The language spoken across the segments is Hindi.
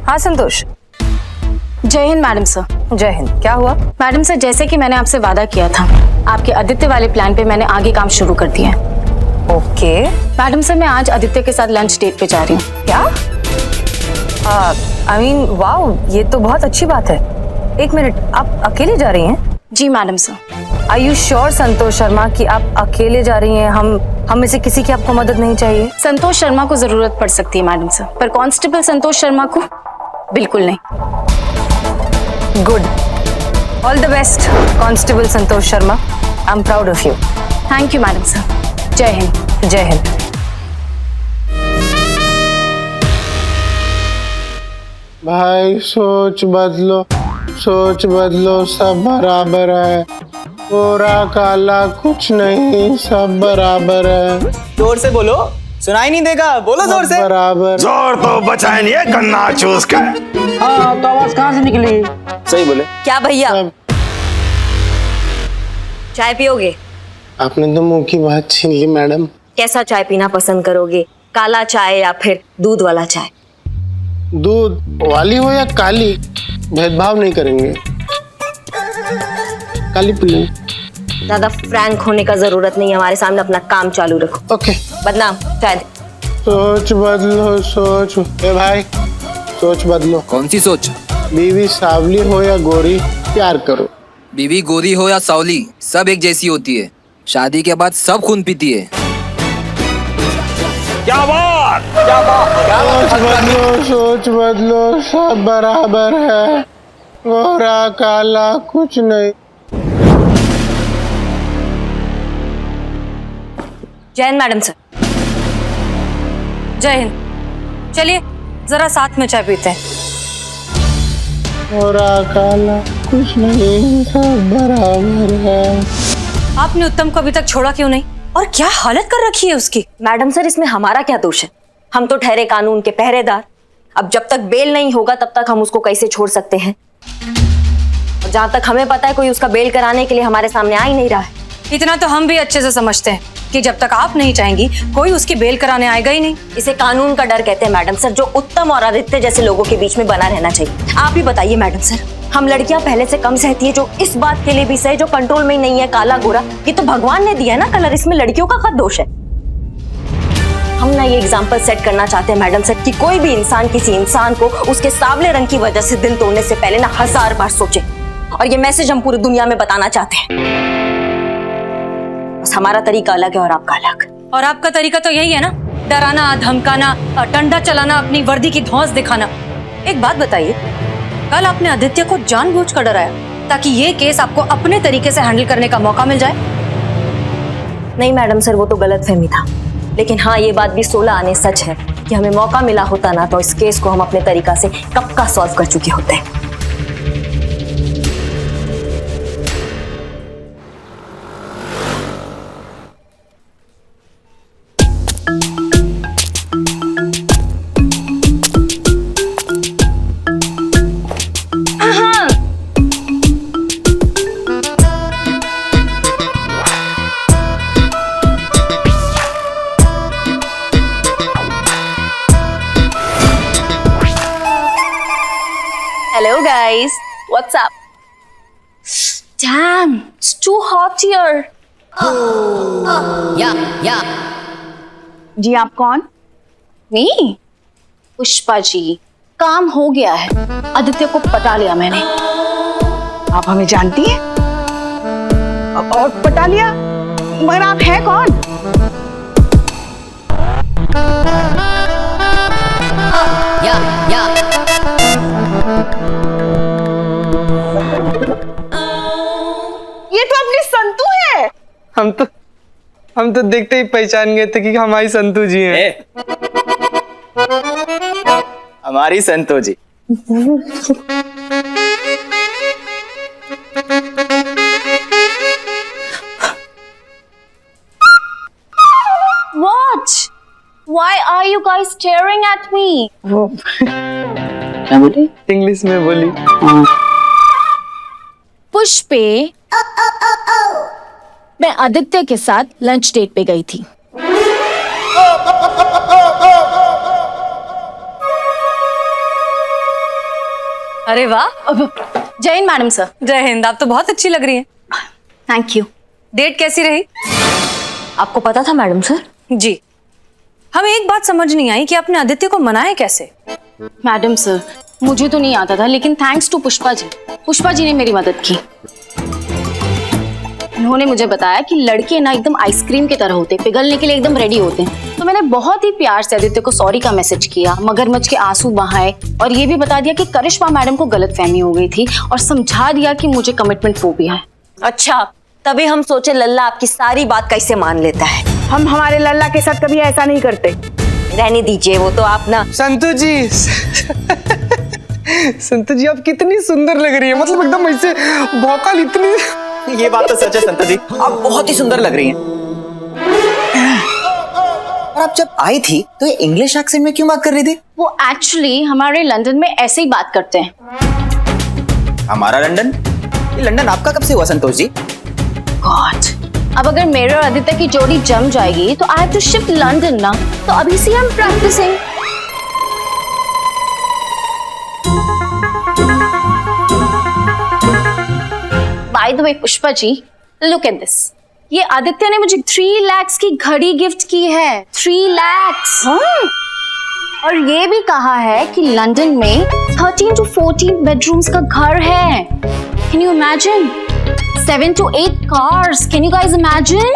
हाँ संतोष। जय हिंद मैडम सर। जय हिंद। क्या हुआ? मैडम सर, जैसे कि मैंने आपसे वादा किया था, आपके आदित्य वाले प्लान पे मैंने आगे काम शुरू कर दिया है। ओके। मैडम सर, मैं आज आदित्य के साथ लंच डेट पे जा रही हूँ। क्या? आई मीन वाओ, ये तो बहुत अच्छी बात है। एक मिनट, आप अकेले जा रही हैं? जी madam sir. Are you sure Santosh Sharma कि आप अकेले जा रही हैं? हम में से किसी की आपको मदद नहीं चाहिए? संतोष शर्मा को जरूरत पड़ सकती है मैडम सर, पर कांस्टेबल संतोष शर्मा को बिल्कुल नहीं। Good, all the best constable Santosh Sharma. I am proud of you. Thank you madam sir. जय हिंद। जय हिंद। भाई सोच बदलो, सोच बदलो, सब बराबर है। गोरा काला कुछ नहीं, सब बराबर है। जोर से बोलो, सुनाई नहीं देगा, बोलो जोर से। बराबर। जोर तो बचा नहीं है गन्ना चूस का। हाँ, तो आवाज कहाँ से निकली? सही बोले। क्या भैया, सब। चाय पियोगे? आपने तो मुंह की बात छीन ली मैडम। कैसा चाय पीना पसंद करोगे, काला चाय या फिर दूध वाला चाय? दूध वाली हो या काली, भेदभाव नहीं करेंगे। काली पी लें। ज्यादा फ्रैंक होने का जरूरत नहीं है, हमारे सामने अपना काम चालू रखो। ओके। बदनाम चाय दे। सोच बदलो, सोच। ए भाई, सोच बदलो। कौन सी सोच? बीवी सावली हो या गोरी, प्यार करो। बीवी गोरी हो या सावली, सब एक जैसी होती है। शादी के बाद सब खून पीती है। क्या बात? सोच बदलो, सोच बदलो, सब बराबर है। गोरा काला कुछ नहीं। जय हिंद मैडम सर। जय हिंद। चलिए जरा साथ में चाय पीते हैं। गोरा काला कुछ नहीं, सब बराबर है। आपने उत्तम को अभी तक छोड़ा क्यों नहीं? और क्या हालत कर रखी है उसकी? मैडम सर, इसमें हमारा क्या दोष है? हम तो ठहरे कानून के पहरेदार। अब जब तक बेल नहीं होगा तब तक हम उसको कैसे छोड़ सकते हैं? और जहाँ तक हमें पता है, कोई उसका बेल कराने के लिए हमारे सामने आ ही नहीं रहा है। इतना तो हम भी अच्छे से समझते हैं कि जब तक आप नहीं चाहेंगी कोई उसकी बेल कराने आएगा ही नहीं। इसे कानून का डर कहते हैं मैडम सर, जो उत्तम और आदित्य जैसे लोगों के बीच में बना रहना चाहिए। आप ही बताइए मैडम सर, हम लड़कियां पहले से कम सहती है, जो इस बात के लिए भी सहे जो कंट्रोल में ही नहीं है, काला गोरा। ये तो भगवान ने दिया है ना कलर, इसमें लड़कियों का खत दोष है? हम ना ये एग्जाम्पल सेट करना चाहते हैं मैडम सर कि कोई भी इंसान किसी इंसान को उसके सांवले रंग की वजह से दिल तोड़ने से पहले ना 1000 बार सोचे। और ये मैसेज हम पूरी दुनिया में बताना चाहते हैं। बस हमारा तरीका अलग है और आपका अलग। और आपका तरीका तो यही है ना, डराना, धमकाना, डंडा चलाना, अपनी वर्दी की धौंस दिखाना। एक बात बताइए, कल आपने आदित्य को जानबूझकर डराया ताकि ये केस आपको अपने तरीके से हैंडल करने का मौका मिल जाए? नहीं मैडम सर, वो तो गलतफहमी था। लेकिन हाँ, ये बात भी 16 आने सच है कि हमें मौका मिला होता ना तो इस केस को हम अपने तरीका से कब का सॉल्व कर चुके होते। Hello guys, what's up? Damn, it's too hot here. Yeah. जी आप कौन? मी पुष्पा जी, काम हो गया है। आदित्य को पटा लिया मैंने। आप हमें जानती हैं? और पटा लिया? मगर आप हैं कौन? ये तो अपनी संतू है। हम तो देखते ही पहचान गए थे कि हमारी संतू जी हैं। हमारी संतू जी। What? Why are you guys staring at me? क्या बोली? इंग्लिश में बोली। पुष्पे, मैं आदित्य के साथ लंच डेट पे गई थी। अरे वाह, जय हिंद मैडम सर। जय हिंद। आप तो बहुत अच्छी लग रही हैं। Thank you. डेट कैसी रही? आपको पता था मैडम सर? जी, हमें एक बात समझ नहीं आई कि आपने आदित्य को मनाया कैसे? मैडम सर, मुझे तो नहीं आता था, लेकिन थैंक्स टू पुष्पा जी ने मेरी मदद की। उन्होंने मुझे बताया कि लड़के ना एकदम आइसक्रीम की तरह होते, पिघलने के लिए एकदम रेडी होते हैं। तो मैंने बहुत ही प्यार से आदित्य को सॉरी का मैसेज किया, मगरमच्छ के आंसू बहाए और ये भी बता दिया कि करिश्मा मैडम को गलतफहमी हो गई थी और समझा दिया कि मुझे कमिटमेंट फोबिया है। अच्छा, तभी हम सोचे लल्ला आपकी सारी बात कैसे मान लेता है। हम हमारे लल्ला के साथ कभी ऐसा नहीं करते। रहने दीजिए, वो तो आप ना। संतु जी संतु जी आप कितनी सुंदर लग रही है, मतलब एकदम ऐसे भौकाल इतनी। ये बात तो सच है संतु जी, आप बहुत ही सुंदर लग रही हैं। और आप जब आई थी तो ये इंग्लिश एक्सेंट में क्यों बात कर रही थी? वो एक्चुअली हमारे लंदन में ऐसे ही बात करते हैं। हमारा लंदन? ये लंदन आपका कब से हुआ संतोष जी? गॉड, अब अगर मेरे और आदित्य की जोड़ी जम जाएगी तो I have to shift London ना, तो अभी से हम practising. By the way Pushpa ji, look at this. ये आदित्य ने मुझे 3 लाख की घड़ी गिफ्ट की है। 3 लाख। और ये भी कहा है कि लंदन में 13 to 14 बेडरूम्स का घर है। Can you imagine? 7 to 8 cars. Can you guys imagine?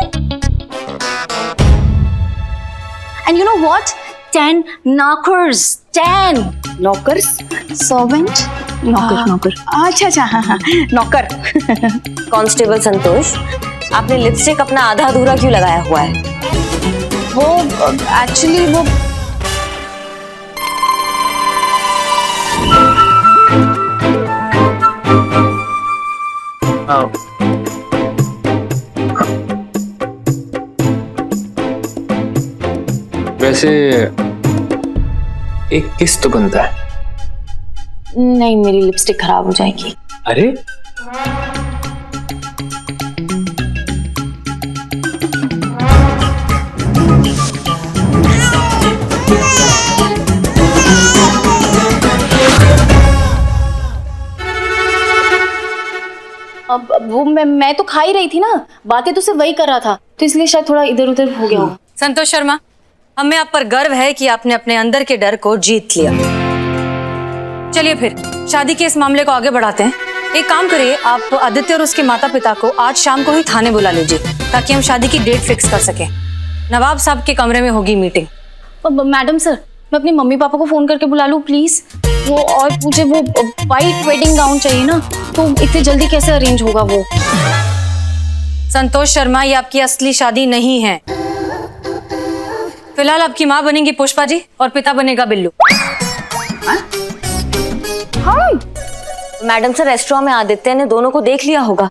And you know what? 10 knockers. 10 नौकर्स? servant. नौकर। अच्छा, हाँ, नौकर। कांस्टेबल संतोष, आपने लिपस्टिक अपना आधा अधूरा क्यों लगाया हुआ है? वो एक्चुअली वो वैसे एक किस तो बनता है। नहीं, मेरी लिपस्टिक खराब हो जाएगी। अरे अब वो मैं तो खा ही रही थी ना, बातें तो सिर्फ वही कर रहा था, तो इसलिए शायद थोड़ा इधर उधर हो गया होगा। संतोष शर्मा, हमें आप पर गर्व है कि आपने अपने अंदर के डर को जीत लिया। चलिए फिर शादी के इस मामले को आगे बढ़ाते हैं। एक काम करिए, आप आदित्य और उसके माता पिता को आज शाम को ही थाने बुला लीजिए ताकि हम शादी की डेट फिक्स कर सकें। नवाब साहब के कमरे में होगी मीटिंग। मैडम सर, मैं अपने मम्मी पापा को फोन करके बुला लूं प्लीज? वो और मुझे वो वाइट वेडिंग गाउन चाहिए ना, तो इतनी जल्दी कैसे अरेंज होगा वो? संतोष शर्मा, ये आपकी असली शादी नहीं है। फिलहाल आपकी माँ बनेंगी पुष्पा जी और पिता बनेगा बिल्लू। मैडम सर, रेस्टोरेंट में आदित्य ने दोनों को देख लिया होगा।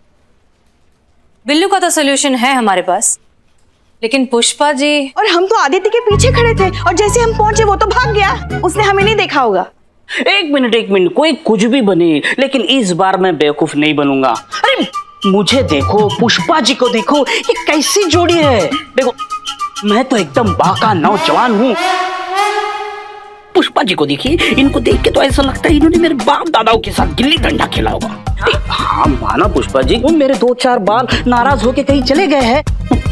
बिल्लू का तो सोल्यूशन है हमारे पास, लेकिन पुष्पा जी। और हम तो आदित्य के पीछे खड़े थे और जैसे हम पहुंचे वो तो भाग गया। उसने हमें नहीं देखा होगा। एक मिनट, कोई कुछ भी बने, लेकिन इस बार मैं बेवकूफ नहीं बनूंगा। अरे मुझे देखो, पुष्पा जी को देखो, ये कैसी जोड़ी है। देखो, मैं तो एकदम बाका नौजवान हूँ। पुष्पा जी को देखिए, इनको देख के तो ऐसा लगता है इन्होंने मेरे बाप दादाओं के साथ गिल्ली डंडा खेला होगा। हाँ माना पुष्पा जी, वो मेरे 2-4 बाल नाराज होके कहीं चले गए हैं।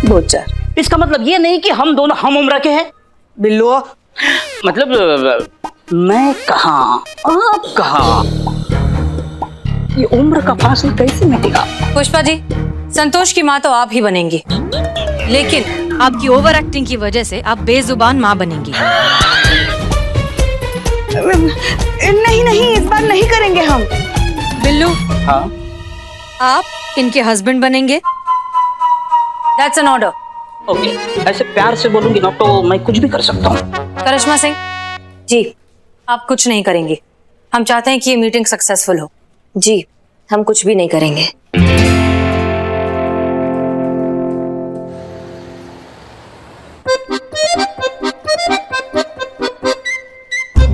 2-4, इसका मतलब ये नहीं कि हम दोनों हम उम्र के हैं। बिल्लो, मतलब मैं कहाँ आप कहाँ, ये उम्र का फासला कैसे मिटेगा? पुष्पा जी, संतोष की माँ तो आप ही बनेंगी, लेकिन आपकी ओवर एक्टिंग की वजह से आप बेजुबान माँ बनेंगी। नहीं, इस बार नहीं करेंगे हम। बिल्लू, हाँ, आप इनके हस्बैंड बनेंगे। That's an order. ओके, ऐसे प्यार से बोलूंगी ना तो मैं कुछ भी कर सकता हूँ। करिश्मा सिंह जी, आप कुछ नहीं करेंगे। हम चाहते हैं कि ये मीटिंग सक्सेसफुल हो। जी, हम कुछ भी नहीं करेंगे।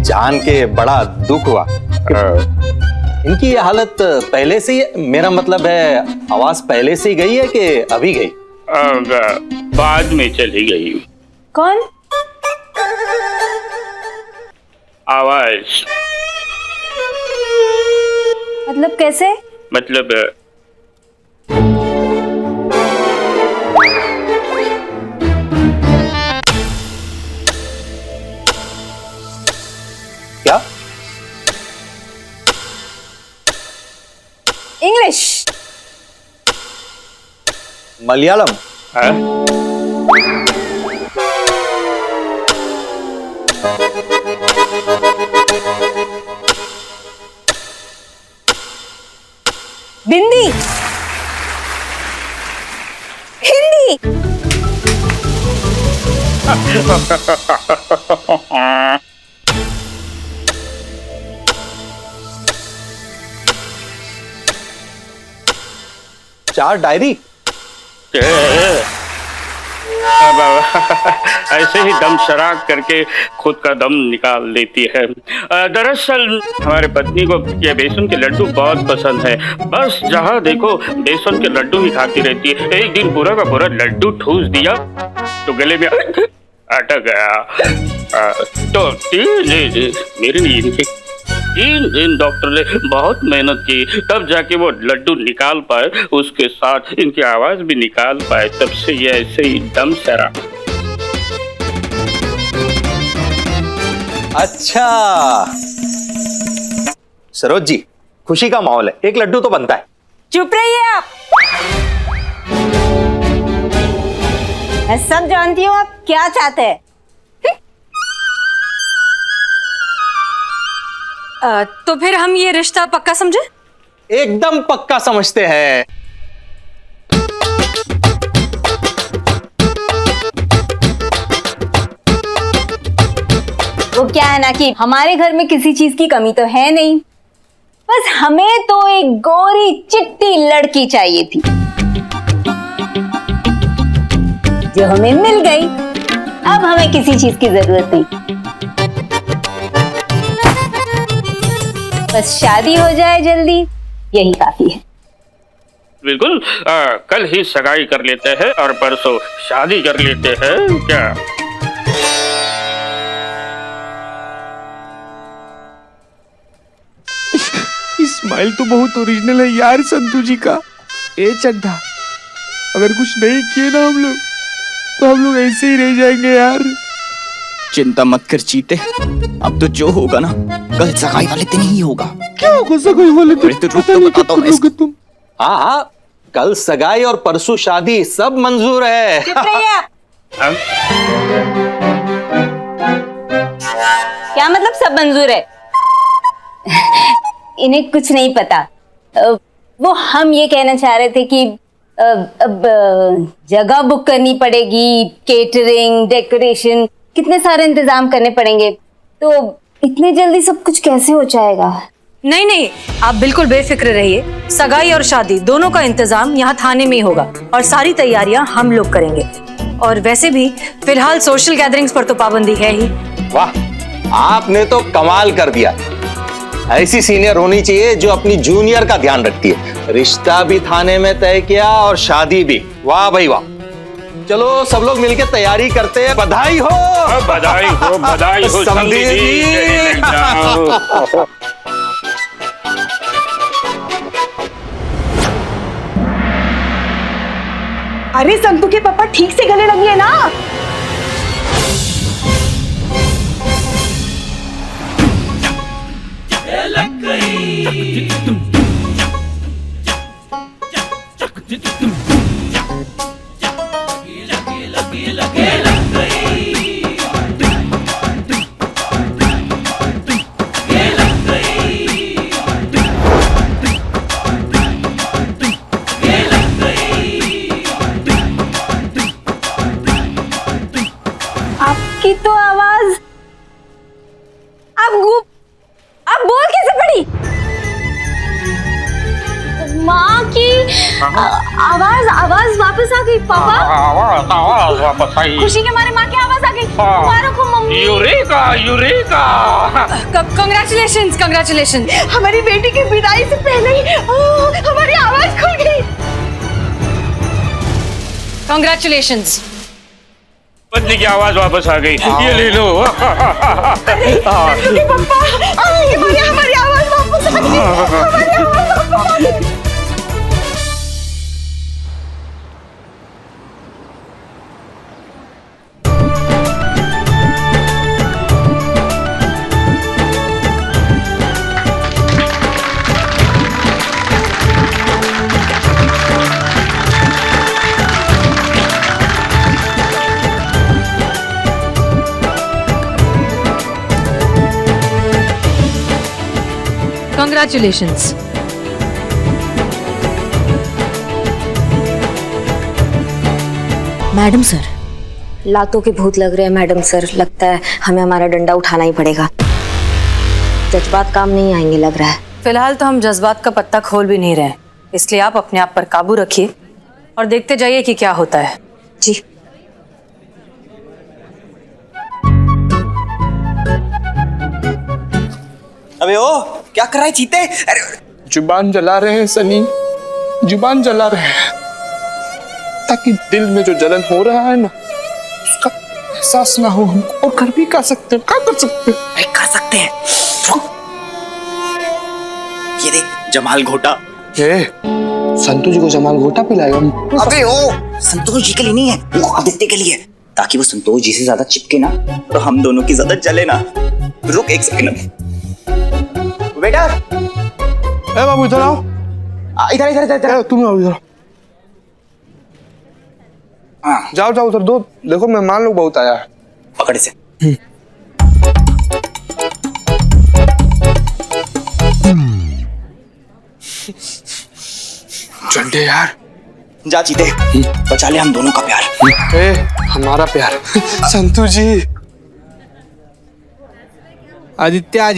जान के बड़ा दुख हुआ। इनकी ये हालत पहले से ही, मेरा मतलब है आवाज पहले से ही गई है कि अभी गई? बाद में चली गई। कौन? आवाज मतलब कैसे? मतलब क्या? इंग्लिश। मलयालम? बिंदी। हिंदी। चार डायरी? अब ऐसे ही दम शराक करके खुद का दम निकाल देती है। दरअसल हमारे पत्नी को ये बेसन के लड्डू बहुत पसंद है। बस जहाँ देखो बेसन के लड्डू ही खाती रहती है। एक दिन पूरा का पूरा लड्डू ठूस दिया तो गले में अटक गया। तो तीन दिन डॉक्टर ने बहुत मेहनत की, तब जाके वो लड्डू निकाल पाए, उसके साथ इनकी आवाज भी निकाल पाए। तब से ये ऐसे ही दम सरा। अच्छा सरोज जी, खुशी का माहौल है, एक लड्डू तो बनता है। चुप रहिए आप। मैं सब जानती हूँ आप क्या चाहते हैं। तो फिर हम ये रिश्ता पक्का समझे? एकदम पक्का समझते हैं। वो क्या है ना कि हमारे घर में किसी चीज की कमी तो है नहीं, बस हमें तो एक गोरी चिट्टी लड़की चाहिए थी जो हमें मिल गई। अब हमें किसी चीज की जरूरत नहीं, बस शादी हो जाए जल्दी, यही काफी है। बिल्कुल, कल ही सगाई कर लेते हैं और परसों शादी कर लेते हैं। क्या स्माइल तो बहुत ओरिजिनल है यार संतू जी का। ए चड्ढा, अगर कुछ नहीं किए ना हम लोग तो हम लोग ऐसे ही रह जाएंगे यार। चिंता मत कर चीते, अब तो जो होगा ना कल सगाई वाले दिन ही होगा। क्या होगा सगाई वाले दिन? तो रुक तो बताता हूँ मैं तुम। हाँ हाँ, कल सगाई और परसों शादी, सब मंजूर है। क्या मतलब सब मंजूर है? इन्हें कुछ नहीं पता। वो हम ये कहना चाह रहे थे कि अब जगह बुक करनी पड़ेगी, केटरिंग, डेकोरेशन, कितने सारे इंतजाम करने पड़ेंगे, तो इतने जल्दी सब कुछ कैसे हो जाएगा? नहीं नहीं, आप बिल्कुल बेफिक्र रहिए। सगाई और शादी दोनों का इंतजाम यहाँ थाने में ही होगा और सारी तैयारियां हम लोग करेंगे। और वैसे भी फिलहाल सोशल गैदरिंग्स पर तो पाबंदी है ही। वाह, आपने तो कमाल कर दिया। ऐसी सीनियर होनी चाहिए जो अपनी जूनियर का ध्यान रखती है। रिश्ता भी थाने में तय किया और शादी भी। वाह भाई वाह। चलो सब लोग मिलकर तैयारी करते हैं। बधाई हो, बधाई हो, बधाई हो समधी जी। अरे संतू के पापा ठीक से गले लगी है ना? आपकी तो आवाज, आप बोल कैसे पड़ी? माँ की आवाज वापस आ गई पापा। आवाज वापस आई। खुशी के मारे माँ की आवाज आ गई। मुबारक हो mummy. Eureka, eureka. Congratulations, congratulations. हमारी बेटी की विदाई से पहले ही हमारी आवाज खुल गई। कंग्रेचुलेशंस। पत्नी की आवाज वापस आ गई, ये ले लो। पापा, हमारी आवाज वापस Congratulations. मैडम सर, लातों के भूत लग रहे हैं मैडम सर। लगता है हमें हमारा डंडा उठाना ही पड़ेगा। जज्बात काम नहीं आएंगे लग रहा है। फिलहाल तो हम जज्बात का पत्ता खोल भी नहीं रहे, इसलिए आप अपने आप पर काबू रखिए और देखते जाइए कि क्या होता है। जी। अबे ओ क्या कर रहा है चीते? अरे जुबान जला रहे हैं सनी, जुबान जला रहे हैं ताकि दिल में जो जलन हो रहा है ना उसका एहसास ना हो हमको। और कर भी कर सकते हैं, क्या कर सकते हैं? भाई कर सकते हैं। ये देख जमाल घोटा। संतू जी को जमाल घोटा पिलाएगा? अबे ओ संतोष जी के लिए नहीं है, वो आदित्य के लिए है, ताकि वो संतोष जी से ज्यादा चिपके ना तो हम दोनों की ज्यादा जले ना। रुक एक सेकंड बेटा। ए बाबू इधर आओ। इधर इधर इधर। तुम आओ इधर। जाओ जाओ उधर दो। देखो मेहमान लोग बहुत आया है। पकड़ से। चंडे यार, जा चीते, बचा ले हम दोनों का प्यार। हमारा प्यार। संतू जी। आदित्य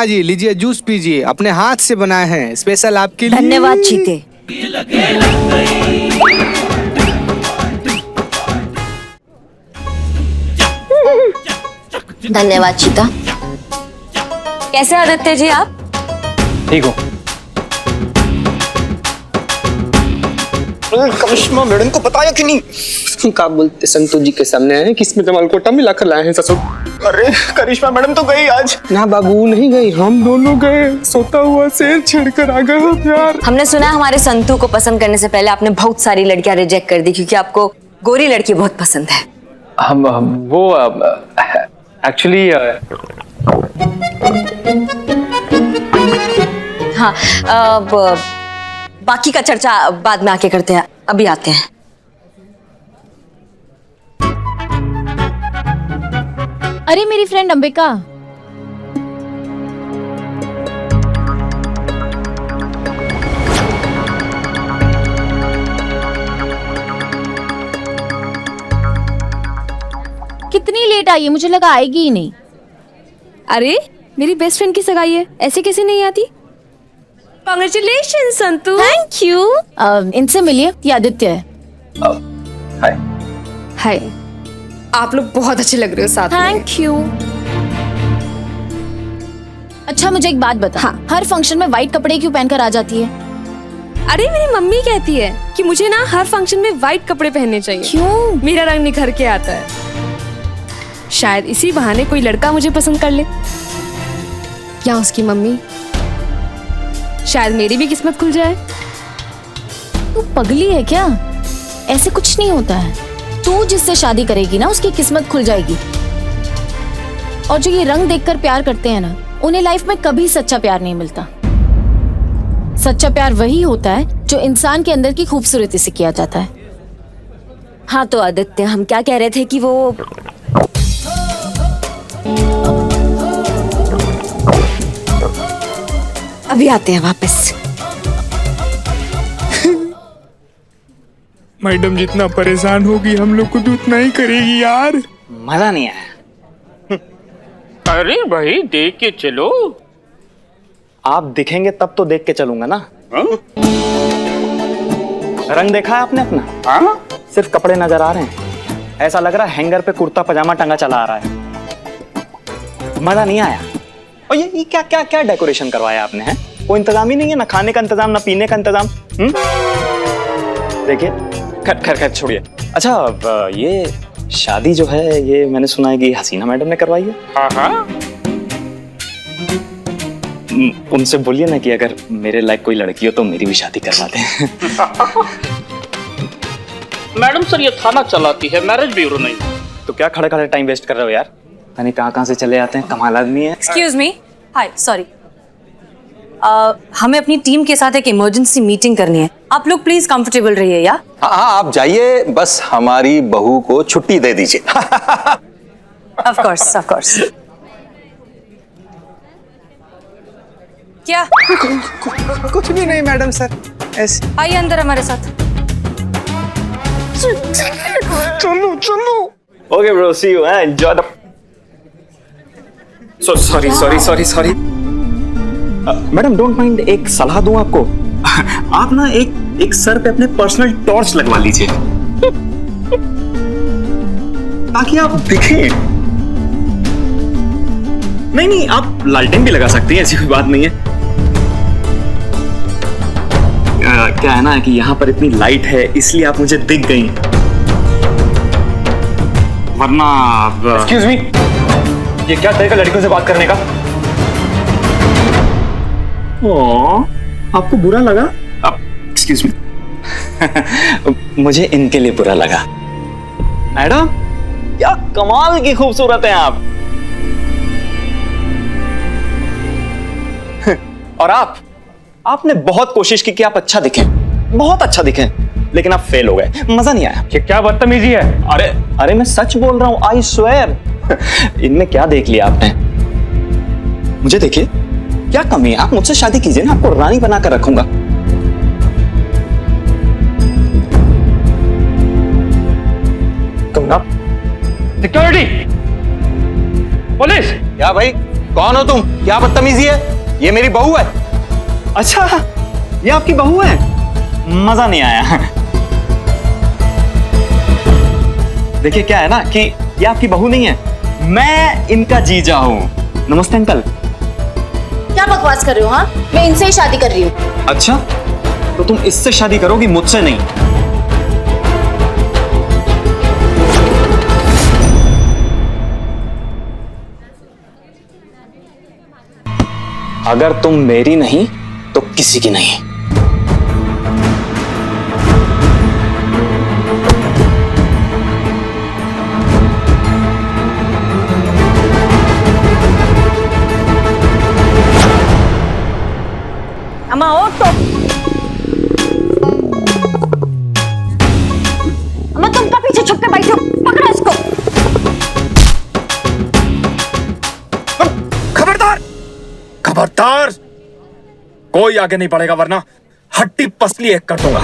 जी लीजिए जूस पीजिए, अपने हाथ से बनाए हैं स्पेशल आपके लिए। धन्यवाद चीते। धन्यवाद चीता। कैसे आदित्य जी आप? ठीक हो? करिश्मा मैडम को बताया कि नहीं? क्या बोलते संतोष जी के सामने आए कि इसमें जमाल घोटा मिला कर लाए हैं ससुर। अरे करिश्मा मैडम तो गई आज। ना बाबू नहीं गई, हम दोनों गए। सोता हुआ शेर छेड़कर आ गए प्यार। हमने सुना हमारे संतू को पसंद करने से पहले आपने बहुत सारी लड़कियां रिजेक्ट कर दी क्योंकि आपको गोरी लड़की बहुत पसंद है। हम वो एक्चुअली हाँ, बाकी का चर्चा बाद में आके करते हैं, अभी आते हैं। अरे मेरी फ्रेंड अंबिका, कितनी लेट आई है? मुझे लगा आएगी ही नहीं। अरे मेरी बेस्ट फ्रेंड की सगाई है, ऐसे कैसे नहीं आती? कांग्रेचुलेशन संतू। Thank you. इनसे मिलिए, ये आदित्य है। हाय। हाय, आप लोग बहुत अच्छे लग रहे हो साथ में। Thank you. अच्छा मुझे एक बात बता, हाँ, हर फंक्शन में व्हाइट कपड़े क्यों पहनकर आ जाती है? अरे मेरी मम्मी कहती है कि मुझे ना हर फंक्शन में व्हाइट कपड़े पहनने चाहिए। क्यों? मेरा रंग निखर के आता है। शायद इसी बहाने कोई लड़का मुझे पसंद कर ले, या उसकी मम्मी। शायद मेरी भी किस्मत खुल जाए। तू पगली है क्या? ऐसे कुछ नहीं होता है। तू जिससे शादी करेगी ना उसकी किस्मत खुल जाएगी। और जो ये रंग देखकर प्यार करते हैं ना, उन्हें लाइफ में कभी सच्चा प्यार नहीं मिलता। सच्चा प्यार वही होता है जो इंसान के अंदर की खूबसूरती से किया जाता है। हाँ तो आदित्य, हम क्या कह रहे थे कि वो अभी आते हैं वापस। मैडम जितना परेशान होगी हम लोग को तो उतना ही करेगी यार। मजा नहीं आया। अरे भाई देख के चलो। आप दिखेंगे तब तो देख के चलूंगा ना। रंग देखा है आपने अपना? हाँ? सिर्फ कपड़े नजर आ रहे हैं। ऐसा लग रहा है हैंगर पे कुर्ता पजामा टंगा चला आ रहा है। मजा नहीं आया। और ये क्या क्या क्या डेकोरेशन करवाया आपने? है कोई इंतजाम ही नहीं है, ना खाने का इंतजाम ना पीने का इंतजाम। देखिए खैर खैर छोड़िए। अच्छा ये शादी जो है ये मैंने सुना है कि हसीना मैडम ने करवाई है। हाँ हाँ। उनसे बोलिए ना कि अगर मेरे लायक कोई लड़की हो तो मेरी भी शादी करवा दें। मैडम सर ये थाना चलाती है, मैरिज ब्यूरो नहीं। तो क्या खड़े खड़े टाइम वेस्ट कर रहे हो यार? यानी कहाँ से चले आते हैं, कमाल आदमी है। एक्सक्यूज मी, हाय, सॉरी, हमें अपनी टीम के साथ एक इमरजेंसी मीटिंग करनी है। आप लोग प्लीज कंफर्टेबल रहिए या? हाँ आप जाइए, बस हमारी बहू को छुट्टी दे दीजिए। Of course, of course. क्या? कुछ भी नहीं मैडम सर, ऐसे। आइए अंदर हमारे साथ। चलो चलो। Okay bro, see you, enjoy the. Sorry madam, don't mind, एक सलाह दूं आपको। आप ना एक सर पे अपने पर्सनल टॉर्च लगवा लीजिए ताकि आप दिखें। नहीं, आप लालटेन भी लगा सकती हैं, ऐसी कोई बात नहीं है। क्या है ना कि यहाँ पर इतनी लाइट है इसलिए आप मुझे दिख गई, वरना एक्सक्यूज मी, ये क्या तरीका लड़कियों से बात करने का? आपको बुरा लगा? Excuse me. मुझे इनके लिए बुरा लगा। मैडम, क्या कमाल की खूबसूरत हैं आप। और आपने बहुत कोशिश की कि आप अच्छा दिखें, बहुत अच्छा दिखें, लेकिन आप फेल हो गए, मजा नहीं आया। ये क्या बदतमीजी है? अरे मैं सच बोल रहा हूं, आई स्वेयर। इनमें क्या देख लिया आपने? मुझे देखिए, क्या कमी है? आप मुझसे शादी कीजिए ना, आपको रानी बनाकर रखूंगा। Security, police. क्या भाई, कौन हो तुम? क्या बदतमीजी है? ये मेरी बहू है। अच्छा, ये आपकी बहू है? मजा नहीं आया। देखिए क्या है ना कि ये आपकी बहू नहीं है, मैं इनका जीजा हूं। नमस्ते अंकल। क्या बकवास कर रहे हो? हाँ, मैं इनसे ही शादी कर रही हूँ। अच्छा, तो तुम इससे शादी करोगी, मुझसे नहीं। अगर तुम मेरी नहीं तो किसी की नहीं। अम्मा और तो अम्मा, तुम का पीछे छुप के बैठे हो, पकड़ो इसको। खबरदार, कोई आगे नहीं बढ़ेगा वरना हड्डी पसली एक कर दूंगा।